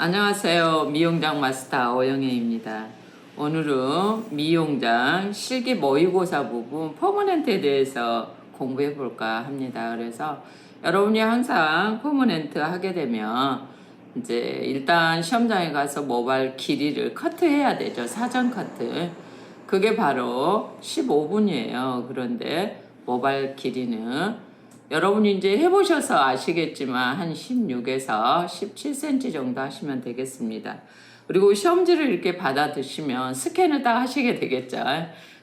안녕하세요. 미용장 마스터 오영애입니다. 오늘은 미용장 실기 모의고사 부분 퍼머넨트에 대해서 공부해 볼까 합니다. 그래서 여러분이 항상 퍼머넨트 하게 되면 이제 일단 시험장에 가서 모발 길이를 커트해야 되죠. 사전 커트. 그게 바로 15분이에요. 그런데 모발 길이는 여러분이 이제 해보셔서 아시겠지만 한 16에서 17cm 정도 하시면 되겠습니다. 그리고 시험지를 이렇게 받아 드시면 스캔을 딱 하시게 되겠죠.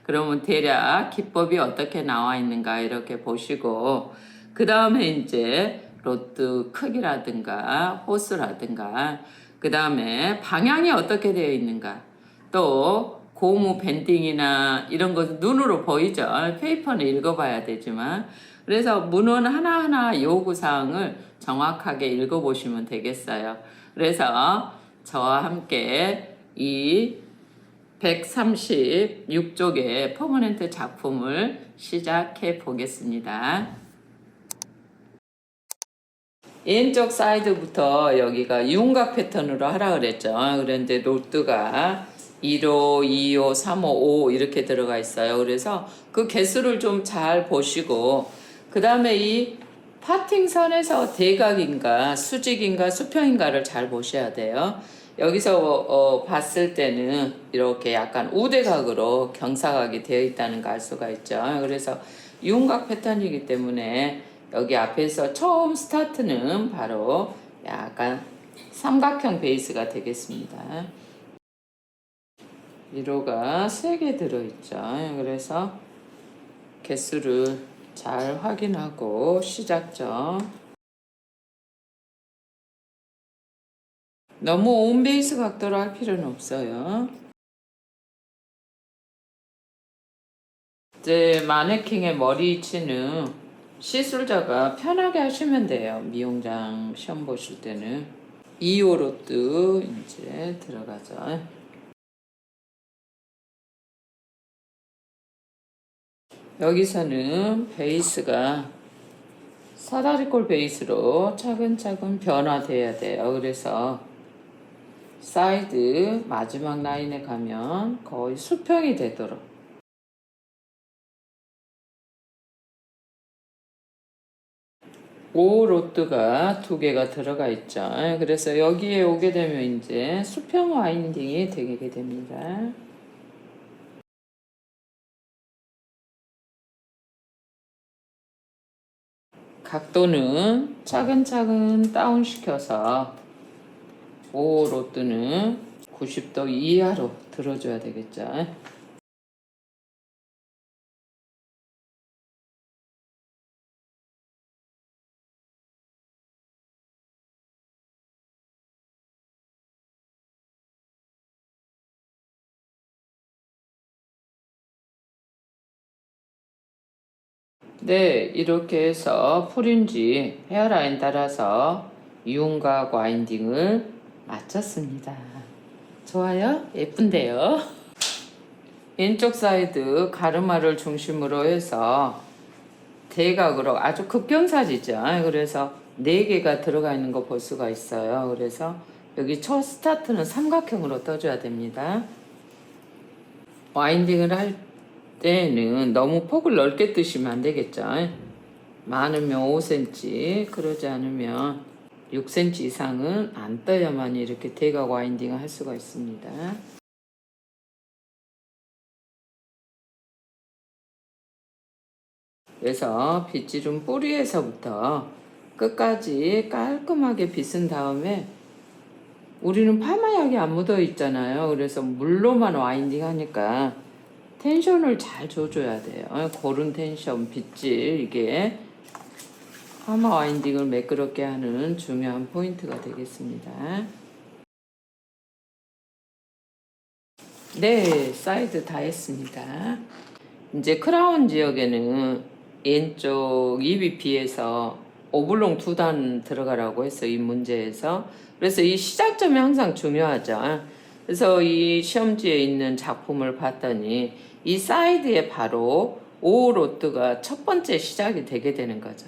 그러면 대략 기법이 어떻게 나와 있는가 이렇게 보시고 그 다음에 이제 로드 크기라든가 호스라든가 그 다음에 방향이 어떻게 되어 있는가 또 고무 밴딩이나 이런 것 눈으로 보이죠. 페이퍼는 읽어봐야 되지만 그래서 문헌 하나하나 요구사항을 정확하게 읽어보시면 되겠어요. 그래서 저와 함께 이 136쪽의 퍼머넨트 작품을 시작해 보겠습니다. 왼쪽 사이드부터 여기가 윤곽 패턴으로 하라 그랬죠. 그런데 로드가 1호, 2호, 3호, 5 이렇게 들어가 있어요. 그래서 그 개수를 좀 잘 보시고 그 다음에 이 파팅선에서 대각인가 수직인가 수평인가를 잘 보셔야 돼요. 여기서 봤을 때는 이렇게 약간 우대각으로 경사각이 되어 있다는 걸 알 수가 있죠. 그래서 윤곽 패턴이기 때문에 여기 앞에서 처음 스타트는 바로 약간 삼각형 베이스가 되겠습니다. 1호가 3개 들어있죠. 그래서 개수를 잘 확인하고 시작점. 너무 온 베이스 각도로 할 필요는 없어요. 이제 마네킹의 머리 위치는 시술자가 편하게 하시면 돼요. 미용장 시험 보실 때는 2호 로드 이제 들어가죠. 여기서는 베이스가 사다리꼴 베이스로 차근차근 변화돼야 돼요. 그래서 사이드 마지막 라인에 가면 거의 수평이 되도록 오 로드가 2개가 들어가 있죠. 그래서 여기에 오게 되면 이제 수평 와인딩이 되게 됩니다. 각도는 차근차근 다운시켜서 5 로드는 90도 이하로 들어줘야 되겠죠. 네, 이렇게 해서 프린지 헤어라인 따라서 윤곽 와인딩을 마쳤습니다. 좋아요? 예쁜데요? 왼쪽 사이드 가르마를 중심으로 해서 대각으로 아주 급경사지죠. 그래서 4개가 들어가 있는 거 볼 수가 있어요. 그래서 여기 첫 스타트는 삼각형으로 떠줘야 됩니다. 와인딩을 할 때는 너무 폭을 넓게 뜨시면 안 되겠죠. 많으면 5cm, 그러지 않으면 6cm 이상은 안 떠야만 이렇게 대각 와인딩을 할 수가 있습니다. 그래서 빗질은 뿌리에서부터 끝까지 깔끔하게 빗은 다음에 우리는 파마약이 안 묻어 있잖아요. 그래서 물로만 와인딩 하니까 텐션을 잘 줘줘야 돼요. 고른 텐션, 빗질 이게 파마 와인딩을 매끄럽게 하는 중요한 포인트가 되겠습니다. 네, 사이드 다 했습니다. 이제 크라운 지역에는 왼쪽 입이 비해서 오블롱 2단 들어가라고 했어요. 이 문제에서. 그래서 이 시작점이 항상 중요하죠. 그래서 이 시험지에 있는 작품을 봤더니 이 사이드에 바로 5 로트가 첫 번째 시작이 되게 되는 거죠.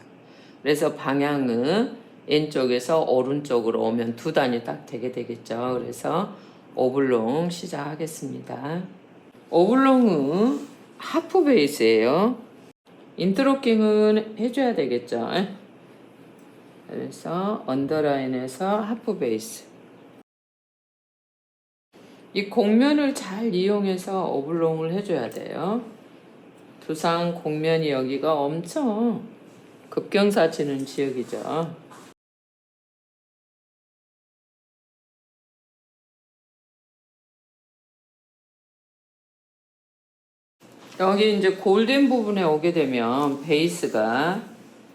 그래서 방향은 왼쪽에서 오른쪽으로 오면 두 단이 딱 되게 되겠죠. 그래서 오블롱 시작하겠습니다. 오블롱은 하프 베이스예요. 인터로킹은 해줘야 되겠죠. 그래서 언더라인에서 하프 베이스. 이 곡면을 잘 이용해서 오블롱을 해줘야 돼요. 두상 곡면이 여기가 엄청 급경사지는 지역이죠. 여기 이제 골덴 부분에 오게 되면 베이스가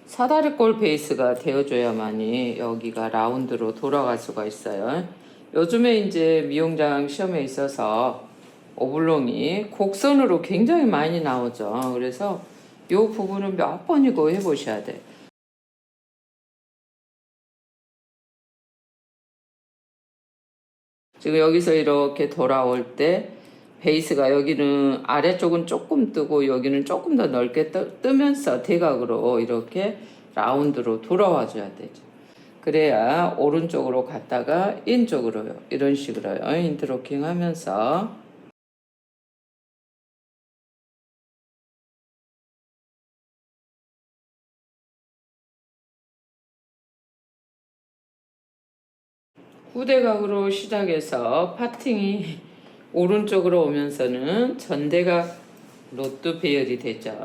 사다리꼴 베이스가 되어줘야만이 여기가 라운드로 돌아갈 수가 있어요. 요즘에 이제 미용장 시험에 있어서 오블롱이 곡선으로 굉장히 많이 나오죠. 그래서 이 부분은 몇 번이고 해보셔야 돼. 지금 여기서 이렇게 돌아올 때 베이스가 여기는 아래쪽은 조금 뜨고 여기는 조금 더 넓게 뜨면서 대각으로 이렇게 라운드로 돌아와 줘야 되죠. 그래야 오른쪽으로 갔다가 왼쪽으로요. 이런 식으로요. 인터로킹 하면서 후대각으로 시작해서 파팅이 오른쪽으로 오면서는 전대각 로또 배열이 되죠.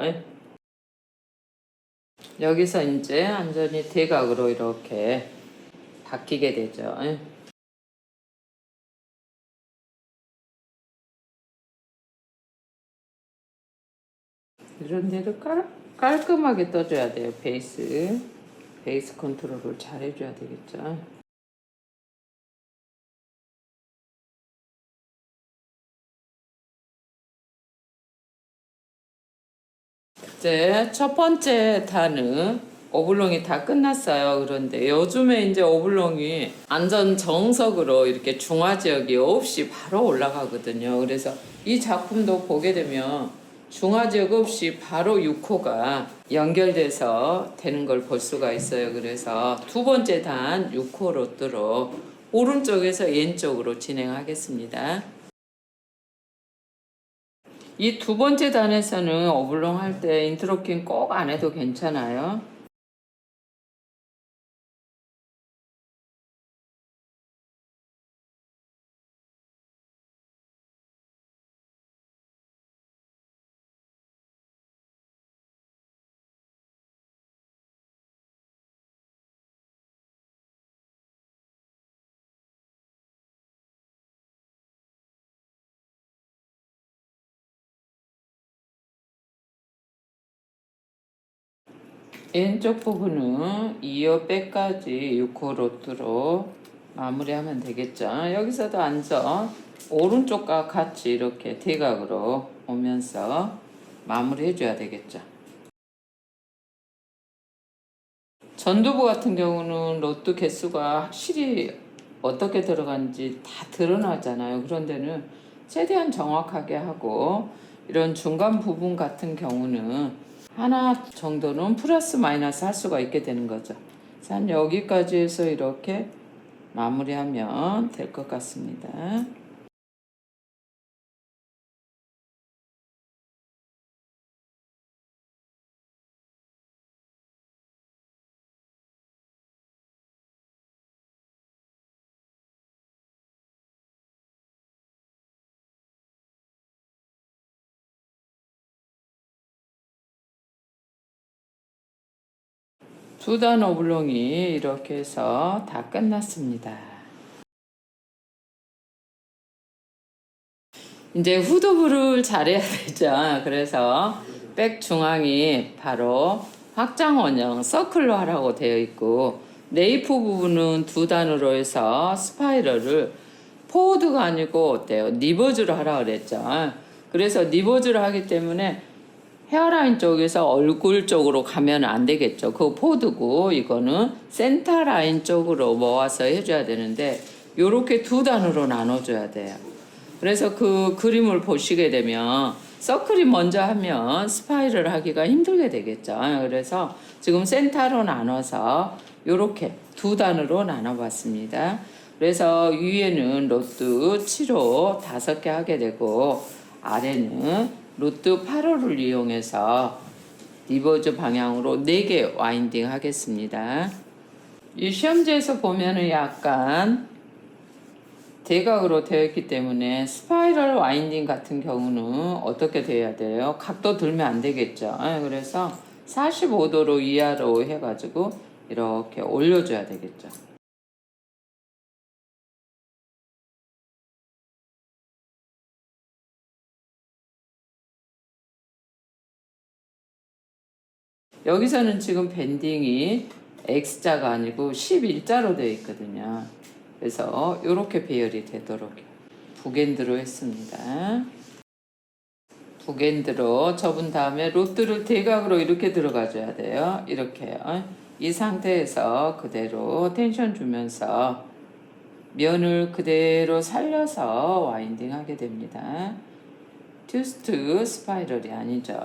여기서 이제 완전히 대각으로 이렇게 바뀌게 되죠. 이런 데도 깔끔하게 떠줘야 돼요. 베이스 컨트롤을 잘 해줘야 되겠죠. 이제 첫 번째 단은 오블롱이 다 끝났어요. 그런데 요즘에 이제 오블롱이 안전 정석으로 이렇게 중화 지역이 없이 바로 올라가거든요. 그래서 이 작품도 보게 되면 중화 지역 없이 바로 6호가 연결돼서 되는 걸 볼 수가 있어요. 그래서 두 번째 단 6호 로드로 오른쪽에서 왼쪽으로 진행하겠습니다. 이 두 번째 단에서는 오블롱 할 때 인터로킹 꼭 안 해도 괜찮아요. 왼쪽 부분은 이어 백까지 6호 로트로 마무리하면 되겠죠. 여기서도 안전 오른쪽과 같이 이렇게 대각으로 오면서 마무리 해줘야 되겠죠. 전두부 같은 경우는 로트 개수가 확실히 어떻게 들어간지 다 드러나잖아요. 그런 데는 최대한 정확하게 하고 이런 중간 부분 같은 경우는 하나 정도는 플러스 마이너스 할 수가 있게 되는 거죠. 한 여기까지 해서 이렇게 마무리하면 될 것 같습니다. 두 단 오블롱이 이렇게 해서 다 끝났습니다. 이제 후두부를 잘해야 되죠. 그래서 백 중앙이 바로 확장 원형 서클로 하라고 되어 있고 네이프 부분은 두 단으로 해서 스파이럴을 포워드가 아니고 어때요? 니버즈로 하라고 그랬죠. 그래서 니버즈를 하기 때문에 헤어라인 쪽에서 얼굴 쪽으로 가면 안 되겠죠. 그거 포드고 이거는 센터 라인 쪽으로 모아서 해줘야 되는데 요렇게 두 단으로 나눠줘야 돼요. 그래서 그 그림을 보시게 되면 서클이 먼저 하면 스파이럴 하기가 힘들게 되겠죠. 그래서 지금 센터로 나눠서 요렇게 두 단으로 나눠봤습니다. 그래서 위에는 로트 7호 5개 하게 되고 아래는 로트 8호를 이용해서 리버즈 방향으로 4개 와인딩 하겠습니다. 이 시험지에서 보면은 약간 대각으로 되어 있기 때문에 스파이럴 와인딩 같은 경우는 어떻게 돼야 돼요? 각도 들면 안 되겠죠. 그래서 45도로 이하로 해가지고 이렇게 올려줘야 되겠죠. 여기서는 지금 밴딩이 X자가 아니고 11자로 되어 있거든요. 그래서 이렇게 배열이 되도록 북엔드로 했습니다. 북엔드로 접은 다음에 로트를 대각으로 이렇게 들어가줘야 돼요. 이렇게요. 이 상태에서 그대로 텐션 주면서 면을 그대로 살려서 와인딩 하게 됩니다. 트위스트 스파이럴이 아니죠.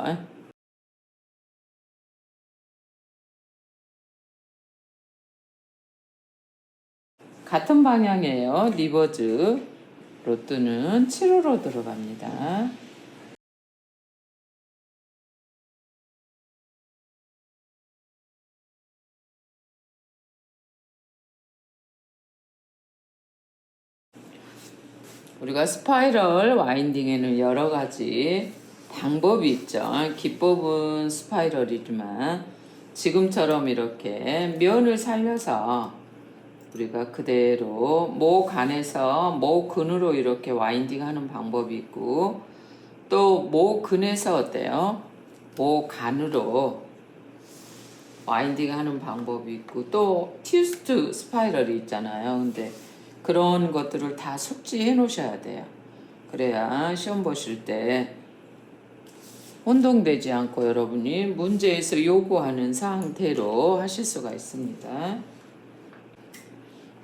같은 방향이에요. 리버즈 로트는 7호로 들어갑니다. 우리가 스파이럴 와인딩에는 여러 가지 방법이 있죠. 기법은 스파이럴이지만 지금처럼 이렇게 면을 살려서 우리가 그대로 목 안에서 목 근으로 이렇게 와인딩 하는 방법이 있고 또 목 근에서 어때요? 목 안으로 와인딩 하는 방법이 있고 또 트위스트 스파이럴이 있잖아요. 근데 그런 것들을 다 숙지해 놓으셔야 돼요. 그래야 시험 보실 때 혼동되지 않고 여러분이 문제에서 요구하는 상태로 하실 수가 있습니다.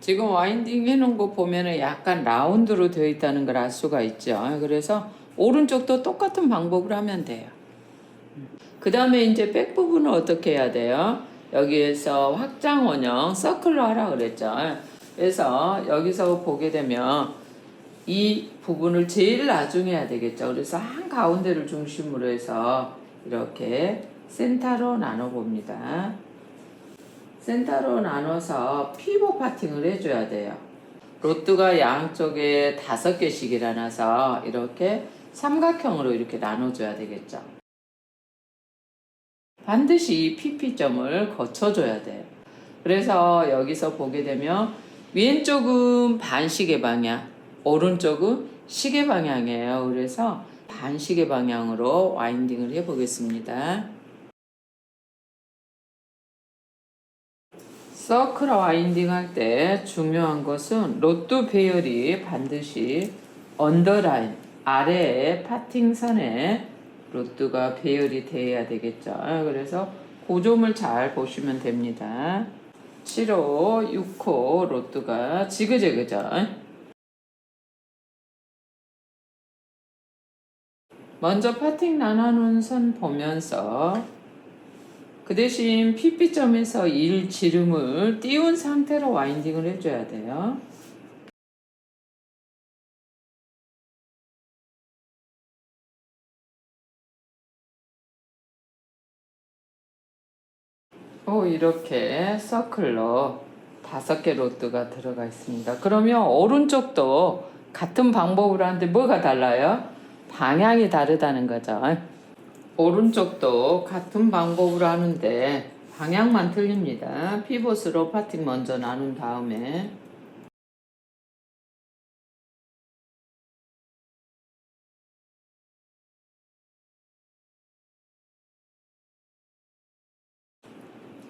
지금 와인딩 해놓은 거 보면은 약간 라운드로 되어 있다는 걸 알 수가 있죠. 그래서 오른쪽도 똑같은 방법으로 하면 돼요. 그 다음에 이제 백 부분은 어떻게 해야 돼요? 여기에서 확장 원형 서클로 하라 그랬죠. 그래서 여기서 보게 되면 이 부분을 제일 나중에 해야 되겠죠. 그래서 한 가운데를 중심으로 해서 이렇게 센터로 나눠 봅니다. 센터로 나눠서 피벗 파팅을 해줘야 돼요. 로트가 양쪽에 5개씩 일어나서 이렇게 삼각형으로 이렇게 나눠줘야 되겠죠. 반드시 PP점을 거쳐줘야 돼요. 그래서 여기서 보게 되면 왼쪽은 반시계 방향, 오른쪽은 시계 방향이에요. 그래서 반시계 방향으로 와인딩을 해보겠습니다. 서클 와인딩 할 때 중요한 것은 로트 배열이 반드시 언더라인, 아래의 파팅선에 로트가 배열이 돼야 되겠죠. 그래서 그 점을 잘 보시면 됩니다. 7호, 6호 로트가 지그재그죠. 먼저 파팅 나눠놓은 선 보면서 그 대신 PP점에서 1지름을 띄운 상태로 와인딩을 해줘야 돼요. 이렇게 서클로 5개 로트가 들어가 있습니다. 그러면 오른쪽도 같은 방법으로 하는데 뭐가 달라요? 방향이 다르다는 거죠. 오른쪽도 같은 방법으로 하는데 방향만 틀립니다. 피봇으로 파팅 먼저 나눈 다음에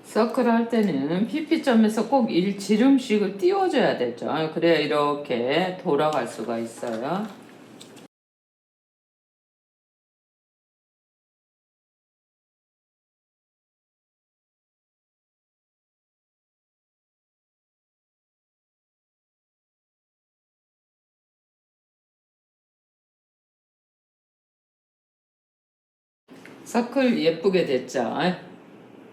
서클 할 때는 PP점에서 꼭 1지름씩을 띄워줘야 되죠. 그래야 이렇게 돌아갈 수가 있어요. 서클 예쁘게 됐죠.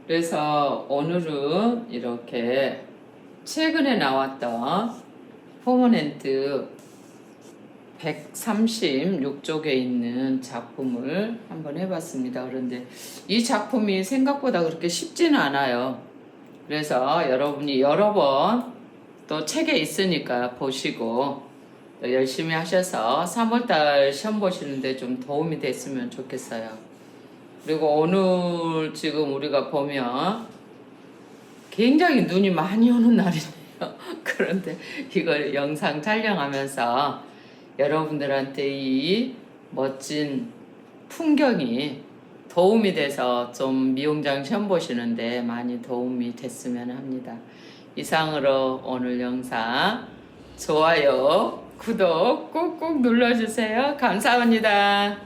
그래서 오늘은 이렇게 최근에 나왔던 퍼머넨트 136쪽에 있는 작품을 한번 해봤습니다. 그런데 이 작품이 생각보다 그렇게 쉽지는 않아요. 그래서 여러분이 여러 번 또 책에 있으니까 보시고 또 열심히 하셔서 3월달 시험 보시는데 좀 도움이 됐으면 좋겠어요. 그리고 오늘 지금 우리가 보면 굉장히 눈이 많이 오는 날이네요. 그런데 이걸 영상 촬영하면서 여러분들한테 이 멋진 풍경이 도움이 돼서 좀 미용장 시험 보시는데 많이 도움이 됐으면 합니다. 이상으로 오늘 영상 좋아요, 구독 꾹꾹 눌러주세요. 감사합니다.